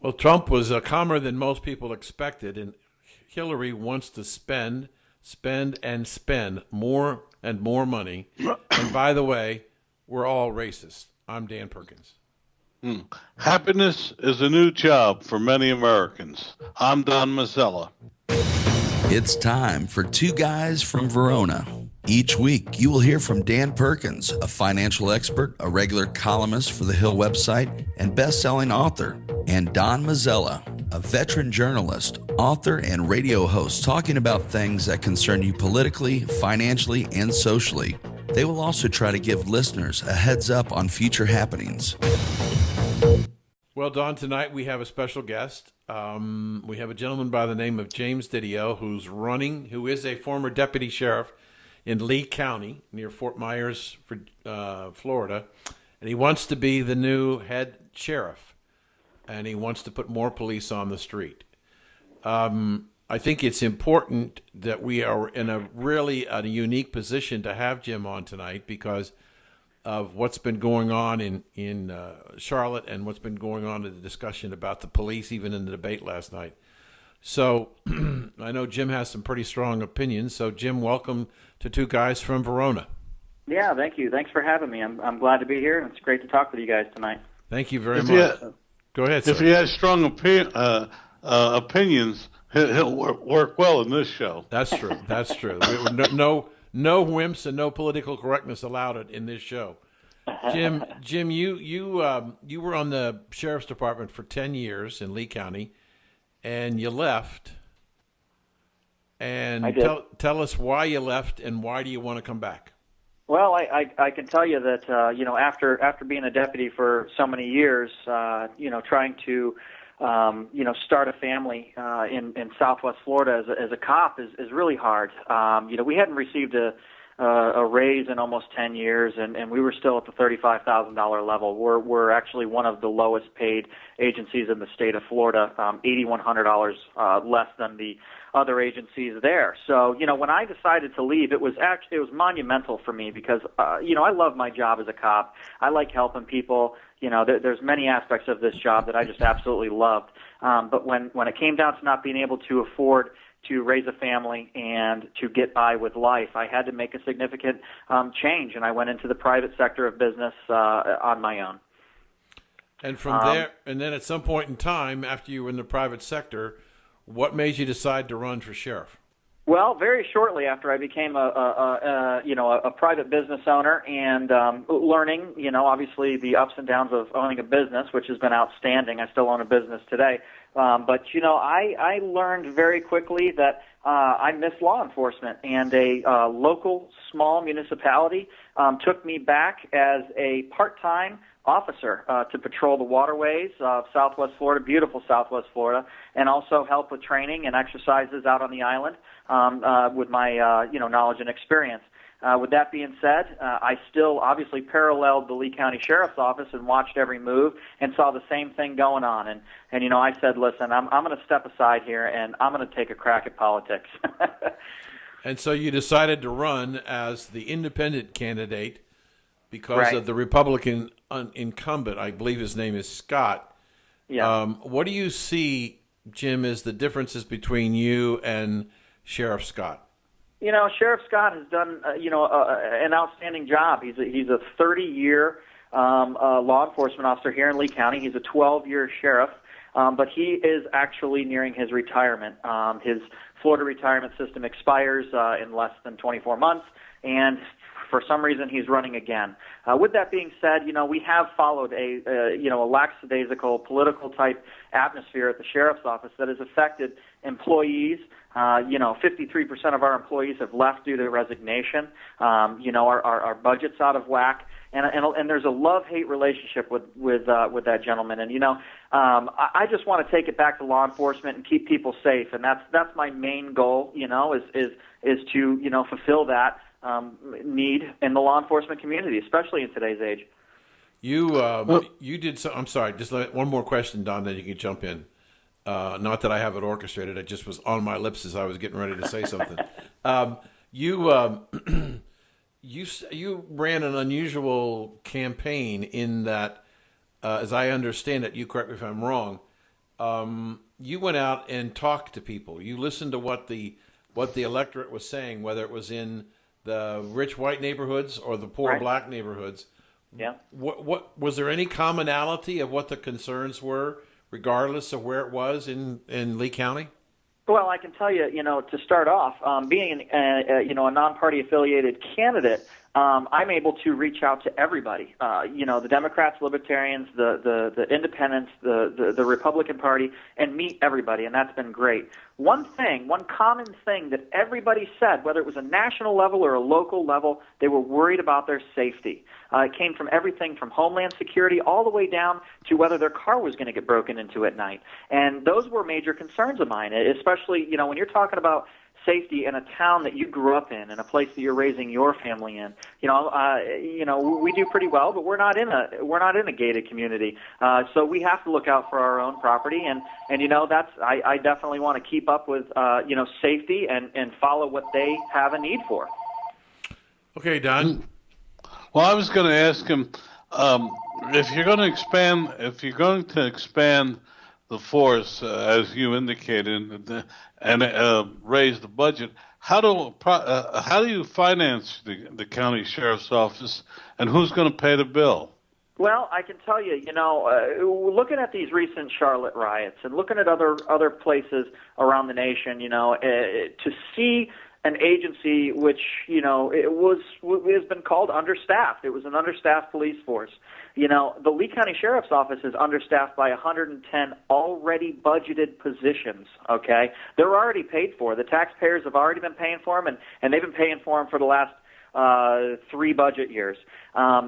Well, Trump was calmer than most people expected, and Hillary wants to spend more and more money. And by the way, we're all racist. I'm Dan Perkins. Happiness is a new job for many Americans. I'm Don Mazzella. It's time for Two Guys from Verona. Each week, you will hear from Dan Perkins, a financial expert, a regular columnist for the Hill website, and best-selling author, and Don Mazzella, a veteran journalist, author, and radio host talking about things that concern you politically, financially, and socially. They will also try to give listeners a heads up on future happenings. Well, Don, tonight we have a special guest. We have a gentleman by the name of James Didio, who is a former deputy sheriff in Lee County near Fort Myers, Florida, and he wants to be the new head sheriff, and he wants to put more police on the street. I think it's important that we are in a unique position to have Jim on tonight because of what's been going on in Charlotte and what's been going on in the discussion about the police, even in the debate last night. So I know Jim has some pretty strong opinions. So, Jim, welcome to Two Guys from Verona. Yeah, thank you. Thanks for having me. I'm glad to be here, and it's great to talk with you guys tonight. Thank you very much. Go ahead, sir. If he has strong opinions, he'll work well in this show. That's true. That's true. No wimps and no political correctness allowed in this show. Jim, you were on the sheriff's department for 10 years in Lee County, and you left. And tell us why you left and why do you want to come back? Well, I can tell you that after being a deputy for so many years, trying to start a family in Southwest Florida as a cop is really hard. We hadn't received a raise in almost 10 years, and we were still at the $35,000 level. We're actually one of the lowest paid agencies in the state of Florida, $8,100 less than the other agencies there. So, when I decided to leave, it was monumental for me because, I love my job as a cop. I like helping people. There's many aspects of this job that I just absolutely loved. But when it came down to not being able to afford to raise a family and to get by with life, I had to make a significant change, and I went into the private sector of business on my own. And from there, and then at some point in time, after you were in the private sector, what made you decide to run for sheriff? Well, very shortly after I became a private business owner and learning, obviously the ups and downs of owning a business, which has been outstanding. I still own a business today. But I learned very quickly that I miss law enforcement, and a local small municipality took me back as a part-time officer to patrol the waterways of Southwest Florida, beautiful Southwest Florida, and also help with training and exercises out on the island with my knowledge and experience. With that being said, I still obviously paralleled the Lee County Sheriff's Office and watched every move and saw the same thing going on. And I said, listen, I'm going to step aside here and I'm going to take a crack at politics. And so you decided to run as the independent candidate because right. of the Republican incumbent. I believe his name is Scott. Yeah. What do you see, Jim, as the differences between you and Sheriff Scott? Sheriff Scott has done, an outstanding job. He's a 30-year law enforcement officer here in Lee County. He's a 12-year sheriff, but he is actually nearing his retirement. His Florida retirement system expires in less than 24 months, and for some reason he's running again. With that being said, we have followed a lackadaisical political type atmosphere at the sheriff's office that has affected employees. 53% of our employees have left due to resignation. Our budget's out of whack, and there's a love-hate relationship with that gentleman. And I just want to take it back to law enforcement and keep people safe, and that's my main goal. Is to fulfill that need in the law enforcement community, especially in today's age. You did so. I'm sorry. Just one more question, Don. Then you can jump in. Not that I have it orchestrated. It just was on my lips as I was getting ready to say something. You ran an unusual campaign in that, as I understand it, you correct me if I'm wrong, you went out and talked to people. You listened to what the electorate was saying, whether it was in the rich white neighborhoods or the poor Right. black neighborhoods. Yeah. What was there any commonality of what the concerns were, regardless of where it was in Lee County? Well, I can tell you, to start off, being a non-party affiliated candidate, I'm able to reach out to everybody. The Democrats, Libertarians, the Independents, the Republican Party, and meet everybody, and that's been great. One common thing that everybody said, whether it was a national level or a local level, they were worried about their safety. It came from everything from Homeland Security all the way down to whether their car was going to get broken into at night. And those were major concerns of mine, especially, when you're talking about safety in a town that you grew up in a place that you're raising your family in. We do pretty well, but we're not in a gated community. So we have to look out for our own property, and I definitely want to keep up with safety and follow what they have a need for. Okay, Don. Well, I was going to ask him if you're going to expand the force, as you indicated, and raise the budget. How do you finance the county sheriff's office, and who's going to pay the bill? Well, I can tell you, looking at these recent Charlotte riots and looking at other places around the nation, to see an agency which, has been called understaffed. It was an understaffed police force. The Lee County Sheriff's Office is understaffed by 110 already budgeted positions, okay? They're already paid for. The taxpayers have already been paying for them, and they've been paying for them for the last 3 budget years.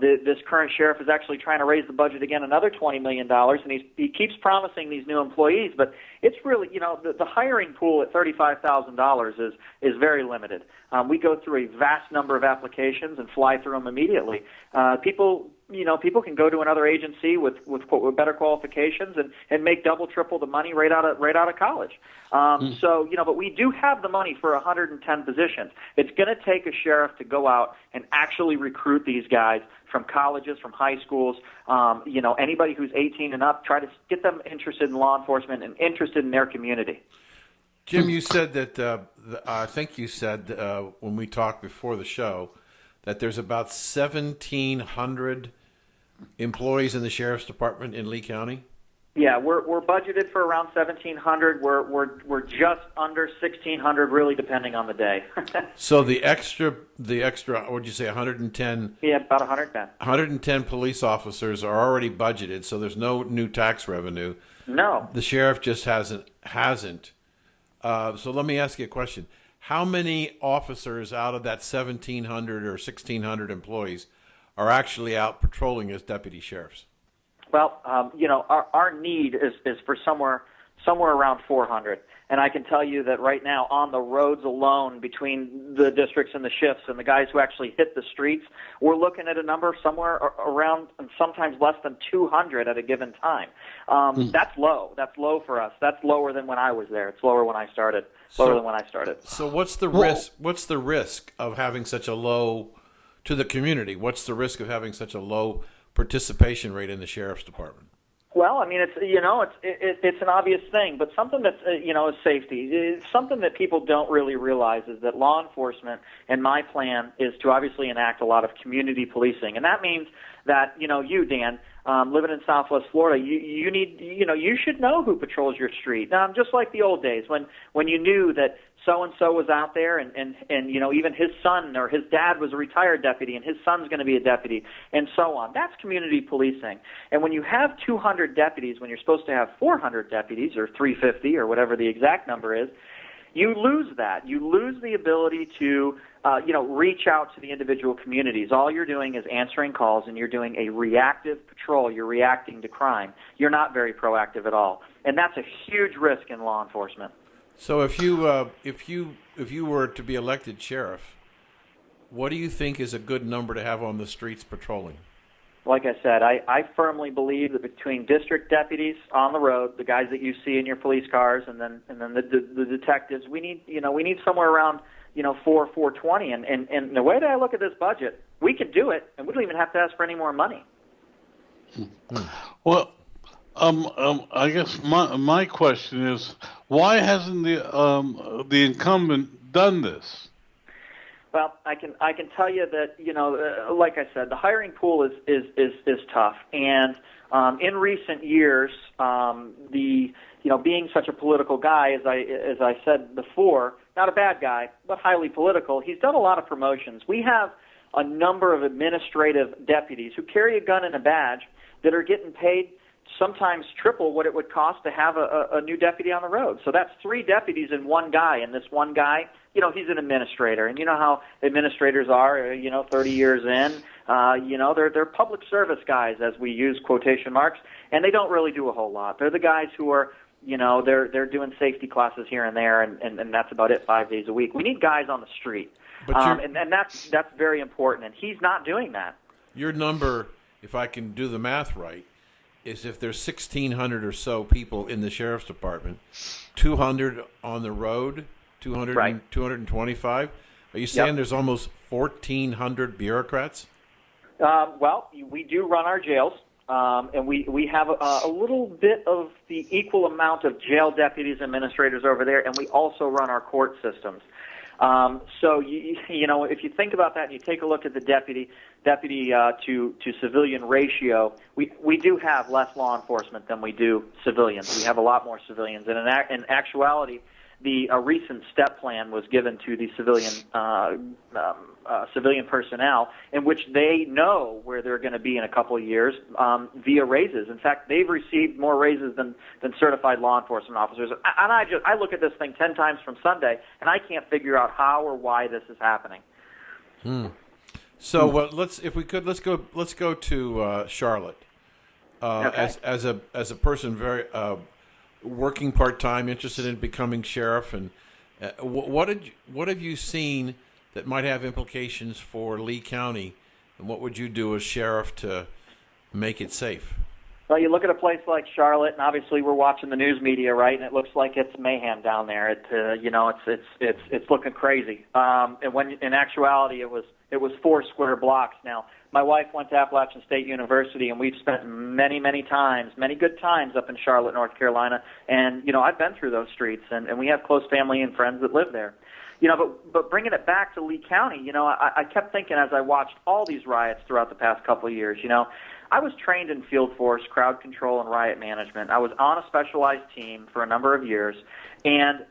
This current sheriff is actually trying to raise the budget again another $20 million, and he keeps promising these new employees, but it's really, the hiring pool at $35,000 is very limited. We go through a vast number of applications and fly through them immediately. People can go to another agency with better qualifications and make double, triple the money right out of college. But we do have the money for 110 positions. It's going to take a sheriff to go out and actually recruit these guys from colleges, from high schools, anybody who's 18 and up, try to get them interested in law enforcement and interested in their community. Jim, you said that, I think you said when we talked before the show, that there's about 1,700 employees in the sheriff's department in Lee County. Yeah, we're budgeted for around 1,700. We're just under 1,600, really, depending on the day. So the extra, what would you say, 110? Yeah, about 110. 110 police officers are already budgeted, so there's no new tax revenue. No. The sheriff just hasn't. So let me ask you a question. How many officers out of that 1,700 or 1,600 employees are actually out patrolling as deputy sheriffs? Well, our need is for somewhere around 400. And I can tell you that right now on the roads alone, between the districts and the shifts and the guys who actually hit the streets, we're looking at a number somewhere around, and sometimes less than 200 at a given time. That's low. That's low for us. That's lower than when I was there. It's lower when I started. Lower than when I started. So what's the risk? What's the risk of having such a low, to the community? What's the risk of having such a low participation rate in the sheriff's department? Well, I mean, it's an obvious thing, but something that's is safety. It's something that people don't really realize is that law enforcement, and my plan is to obviously enact a lot of community policing, and that means that you, Dan, living in Southwest Florida, you should know who patrols your street. Just like the old days when you knew that so and so was out there, and even his son or his dad was a retired deputy, and his son's going to be a deputy, and so on. That's community policing. And when you have 200 deputies, when you're supposed to have 400 deputies or 350 or whatever the exact number is, you lose that. You lose the ability to reach out to the individual communities. All you're doing is answering calls, and you're doing a reactive patrol. You're reacting to crime. You're not very proactive at all, and that's a huge risk in law enforcement. So if you were to be elected sheriff, what do you think is a good number to have on the streets patrolling? Like I said, I firmly believe that between district deputies on the road, the guys that you see in your police cars, and then the detectives, we need somewhere around 420. And the way that I look at this budget, we can do it, and we don't even have to ask for any more money. Well, I guess my question is, why hasn't the incumbent done this? Well, I can tell you that like I said, the hiring pool is tough, and in recent years, being such a political guy, as I said before, not a bad guy, but highly political, he's done a lot of promotions. We have a number of administrative deputies who carry a gun and a badge that are getting paid sometimes triple what it would cost to have a new deputy on the road. So that's 3 deputies in one guy, and this one guy, he's an administrator. And you know how administrators are, 30 years in, they're public service guys, as we use quotation marks, and they don't really do a whole lot. They're the guys who are, they're doing safety classes here and there, and that's about it 5 days a week. We need guys on the street. And that's very important, and he's not doing that. Your number, if I can do the math right, is if there's 1,600 or so people in the sheriff's department, 200 on the road, 200 right. 225. Are you saying there's almost 1,400 bureaucrats? Well, we do run our jails, and we have a little bit of the equal amount of jail deputies, administrators over there, and we also run our court systems. So if you think about that and you take a look at the deputy to civilian ratio, we do have less law enforcement than we do civilians. We have a lot more civilians, and in actuality, the recent step plan was given to the civilian personnel, in which they know where they're going to be in a couple of years via raises. In fact, they've received more raises than certified law enforcement officers. And I look at this thing 10 times from Sunday, and I can't figure out how or why this is happening. So let's go to Charlotte. Okay. As a person very working part-time, interested in becoming sheriff, and what have you seen that might have implications for Lee County, and what would you do as sheriff to make it safe? Well, you look at a place like Charlotte, and obviously we're watching the news media, right? And it looks like it's mayhem down there. It's looking crazy. And when in actuality it was 4 square blocks. Now, my wife went to Appalachian State University, and we've spent many good times up in Charlotte, North Carolina. And I've been through those streets, and we have close family and friends that live there. But bringing it back to Lee County, I kept thinking as I watched all these riots throughout the past couple of years, I was trained in field force, crowd control, and riot management. I was on a specialized team for a number of years, and,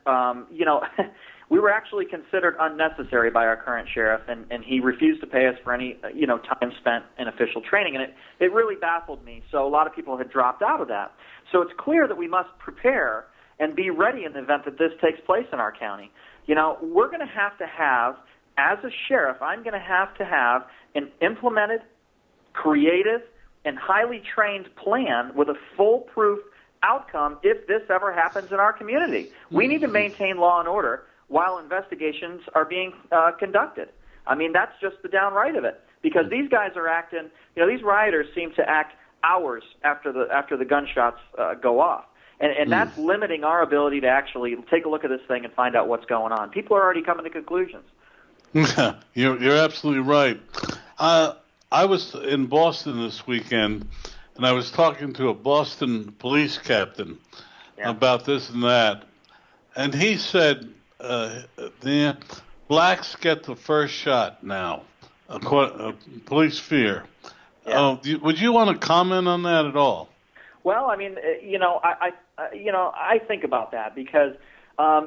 we were actually considered unnecessary by our current sheriff, and he refused to pay us for any, time spent in official training, and it really baffled me. So a lot of people had dropped out of that. So it's clear that we must prepare and be ready in the event that this takes place in our county. We're going to have, as a sheriff, I'm going to have an implemented, creative, and highly trained plan with a foolproof outcome if this ever happens in our community. We need to maintain law and order while investigations are being conducted. I mean, that's just the downright of it, because these guys are acting, these rioters seem to act hours after the gunshots go off. And that's limiting our ability to actually take a look at this thing and find out what's going on. People are already coming to conclusions. You're absolutely right. I was in Boston this weekend, and I was talking to a Boston police captain about this and that, and he said the blacks get the first shot now. Police fear. Yeah. Would you want to comment on that at all? Well, I mean, I think about that because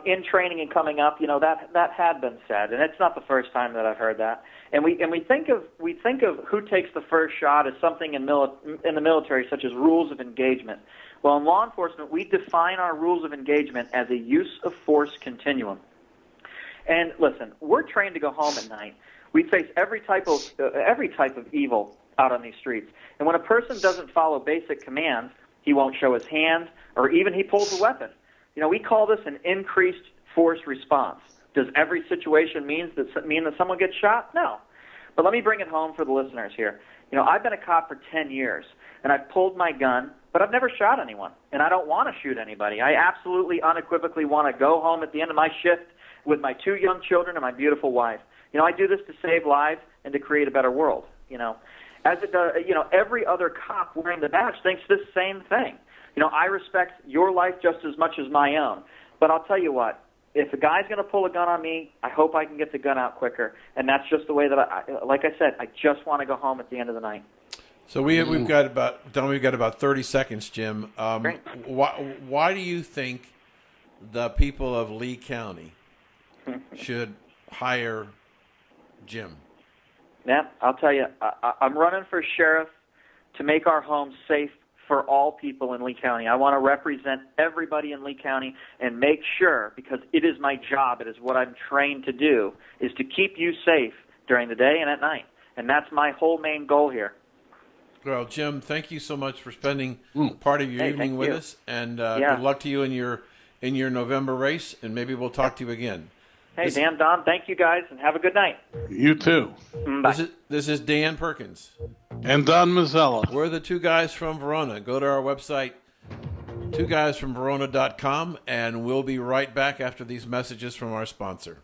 in training and coming up, that had been said, and it's not the first time that I've heard that. And we think of who takes the first shot as something in the military, such as rules of engagement. Well, in law enforcement, we define our rules of engagement as a use of force continuum. And listen, we're trained to go home at night. We face every type of evil out on these streets. And when a person doesn't follow basic commands, he won't show his hand, or even he pulls a weapon. We call this an increased force response. Does every situation mean that someone gets shot? No. But let me bring it home for the listeners here. I've been a cop for 10 years, and I've pulled my gun, but I've never shot anyone, and I don't want to shoot anybody. I absolutely, unequivocally want to go home at the end of my shift with my 2 young children and my beautiful wife. I do this to save lives and to create a better world. As it does, every other cop wearing the badge thinks this same thing. I respect your life just as much as my own. But I'll tell you what, if a guy's going to pull a gun on me, I hope I can get the gun out quicker. And that's just the way that like I said, I just want to go home at the end of the night. So we've got about 30 seconds, Jim. Great. Why do you think the people of Lee County should hire Jim? Yeah, I'll tell you, I'm running for sheriff to make our homes safe for all people in Lee County. I want to represent everybody in Lee County and make sure, because it is my job, it is what I'm trained to do, is to keep you safe during the day and at night. And that's my whole main goal here. Well, Jim, thank you so much for spending part of your evening with us, and good luck to you in your November race, and maybe we'll talk to you again. Hey, Dan, Don, thank you guys, and have a good night. You too. Bye. This is Dan Perkins. And Don Mazzella. We're the Two Guys from Verona. Go to our website, twoguysfromverona.com, and we'll be right back after these messages from our sponsor.